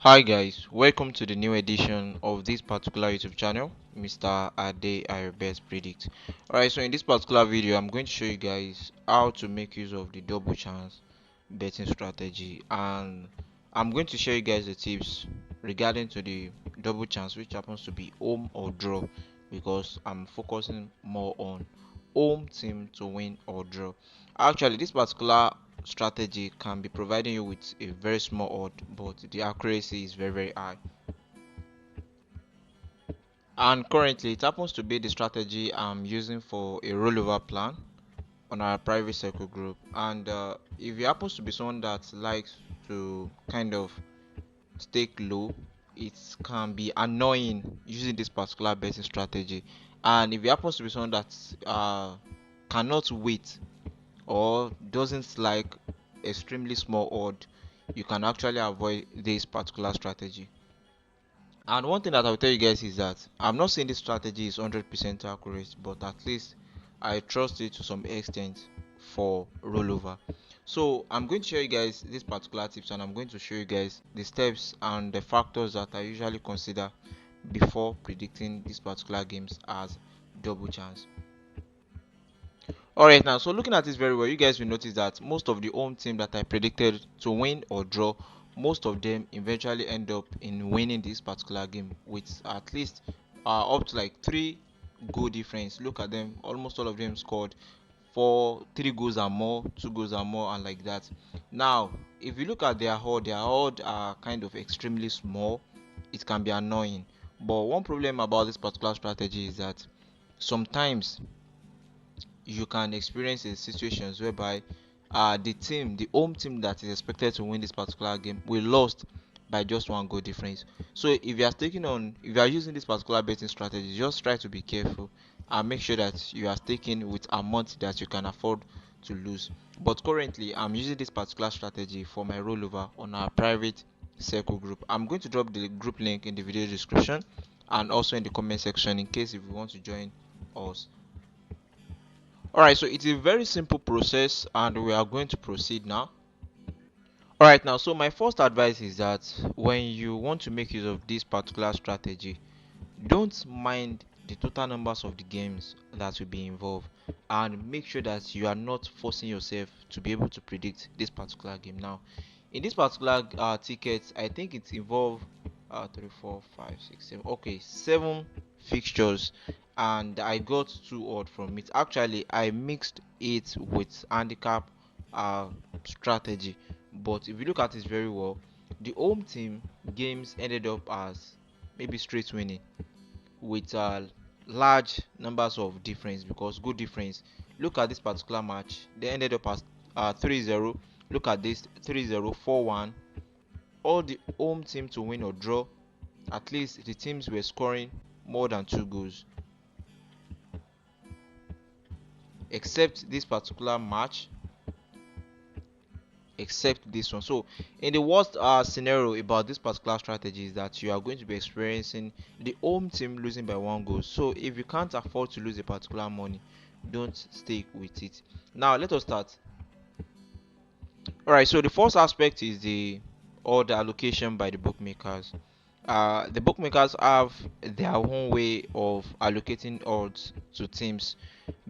Hi guys, welcome to the new edition of this particular YouTube channel, Mr. Ade Best Predict. Alright, so in this particular video, I'm going to show you guys how to make use of the double chance betting strategy, and I'm going to show you guys the tips regarding to the double chance, which happens to be home or draw, because I'm focusing more on home team to win or draw. Actually, this particular strategy can be providing you with a very small odd, but the accuracy is very high. And currently, it happens to be the strategy I'm using for a rollover plan on our private circle group. And if you happens to be someone that likes to kind of stake low, it can be annoying using this particular betting strategy. And if you happens to be someone that cannot wait or doesn't like extremely small odd, you can actually avoid this particular strategy. And one thing that I'll tell you guys is that I'm not saying this strategy is 100% accurate, but at least I trust it to some extent for rollover. So I'm going to show you guys this particular tips, and I'm going to show you guys the steps and the factors that I usually consider before predicting these particular games as double chance. Alright, now so looking at this very well, you guys will notice that most of the home team that I predicted to win or draw, most of them eventually end up in winning this particular game with at least up to like 3 goal difference. Look at them, almost all of them scored 3 goals and more, 2 goals and more, and like that. Now, if you look at their odd are kind of extremely small. It can be annoying, but one problem about this particular strategy is that sometimes you can experience in situations whereby the home team that is expected to win this particular game will lost by just 1 goal difference. So if you are using this particular betting strategy, just try to be careful and make sure that you are staking with amount that you can afford to lose. But currently, I'm using this particular strategy for my rollover on our private circle group. I'm going to drop the group link in the video description and also in the comment section in case if you want to join us. Alright, so it's a very simple process and we are going to proceed now. Alright, now so my first advice is that when you want to make use of this particular strategy, don't mind the total numbers of the games that will be involved, and make sure that you are not forcing yourself to be able to predict this particular game. Now in this particular ticket, I think it involved 3 4 5 6 7, okay, 7 fixtures, and I got 2 odd from it. Actually, I mixed it with handicap uh, strategy, but if you look at it very well, the home team games ended up as maybe straight winning with large numbers of difference, because good difference. Look at this particular match, they ended up as 3-0. Look at this, 3-0, 4-1. All the home team to win or draw, at least the teams were scoring more than 2 goals, except this particular match, except this one. So in the worst scenario about this particular strategy is that you are going to be experiencing the home team losing by 1 goal. So if you can't afford to lose a particular money, don't stick with it. Now let us start. All right, so the first aspect is the order allocation by the bookmakers. The bookmakers have their own way of allocating odds to teams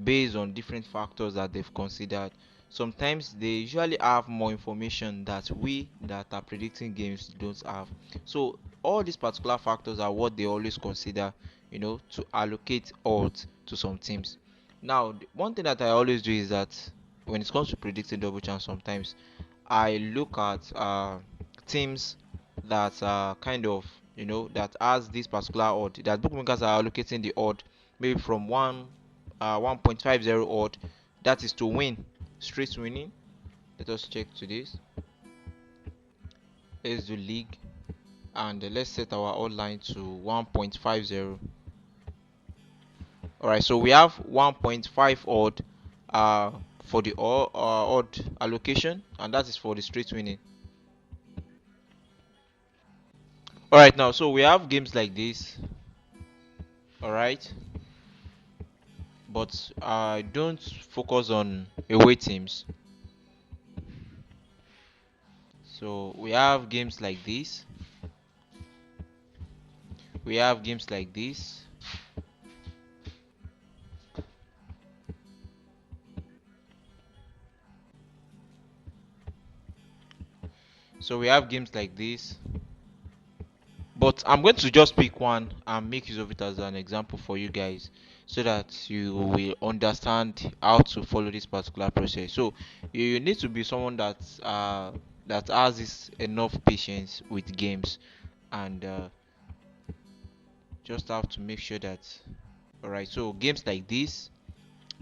based on different factors that they've considered. Sometimes they usually have more information that we that are predicting games don't have. So all these particular factors are what they always consider, to allocate odds to some teams. Now, one thing that I always do is that when it comes to predicting double chance, sometimes I look at teams that are kind of, that has this particular odd, that bookmakers are allocating the odd maybe from 1.50 odd, that is to win, straight winning. Let us check to this. Let's do league, and let's set our odd line to 1.50. All right, so we have 1.5 odd uh for the odd allocation, and that is for the straight winning. All right, now so we have games like this. All right, but I don't focus on away teams. So we have games like this. we have games like this. So we have games like this, but I'm going to just pick one and make use of it as an example for you guys, so that you will understand how to follow this particular process. So you need to be someone that has this enough patience with games, and just have to make sure that, all right, so games like this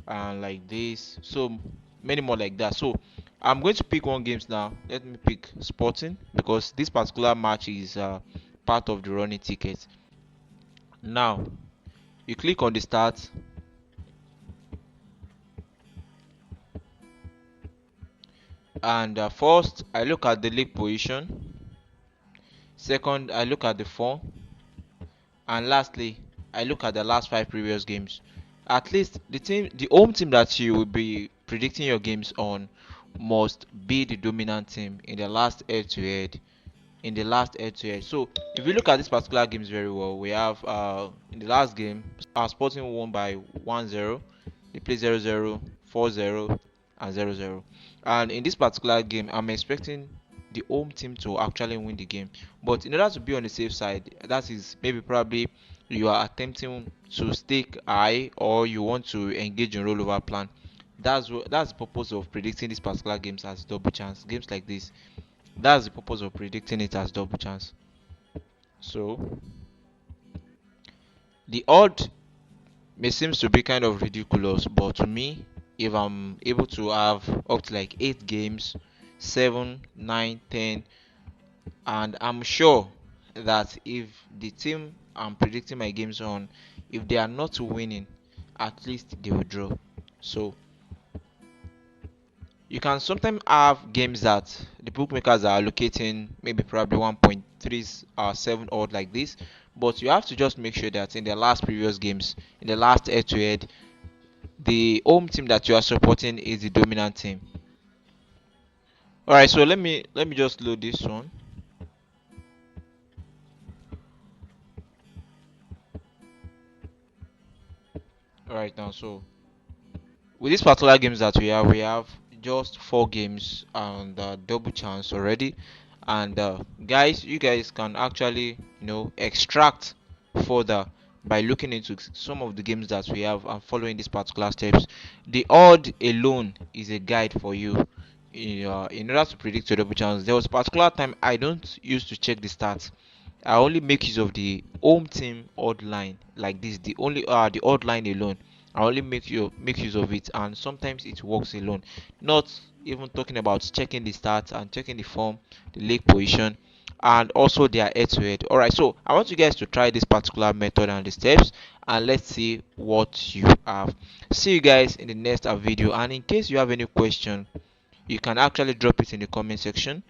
and like this, so many more like that. So I'm going to pick one games now. Let me pick Sporting, because this particular match is part of the running ticket. Now you click on the start, and first I look at the league position, second I look at the form, and lastly I look at the last 5 previous games. At least the home team that you will be predicting your games on must be the dominant team in the last head to head, So if you look at this particular games very well, we have in the last game, our Sporting won by 1-0. They play 0-0, 4-0, and 0-0. And in this particular game, I'm expecting the home team to actually win the game. But in order to be on the safe side, that is maybe probably you are attempting to stake high, or you want to engage in rollover plan. That's the purpose of predicting these particular games as double chance. Games like this, that's the purpose of predicting it as double chance. So the odd may seems to be kind of ridiculous, but to me, if I'm able to have up to like 8 games, 7, 9, 10, and I'm sure that if the team I'm predicting my games on, if they are not winning, at least they will draw. So you can sometimes have games that the bookmakers are allocating maybe probably 1.3 or 7 odd like this, but you have to just make sure that in the last previous games, in the last head to head, the home team that you are supporting is the dominant team. All right, so let me just load this one. All right, now, so with these particular games that we have just 4 games and double chance already. And guys, you guys can actually extract further by looking into some of the games that we have and following these particular steps. The odd alone is a guide for you in order to predict your double chance. There was a particular time I don't used to check the stats. I only make use of the home team odd line like this. The odd line alone. I only make use of it, and sometimes it works alone. Not even talking about checking the stats and checking the form, the league position, and also their head to head. Alright, so I want you guys to try this particular method and the steps, and let's see what you have. See you guys in the next video, and in case you have any question, you can actually drop it in the comment section.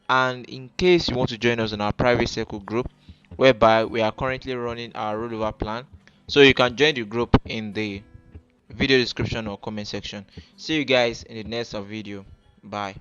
And in case you want to join us in our private circle group, whereby we are currently running our rollover plan, so you can join the group in the video description or comment section. See you guys in the next video. Bye.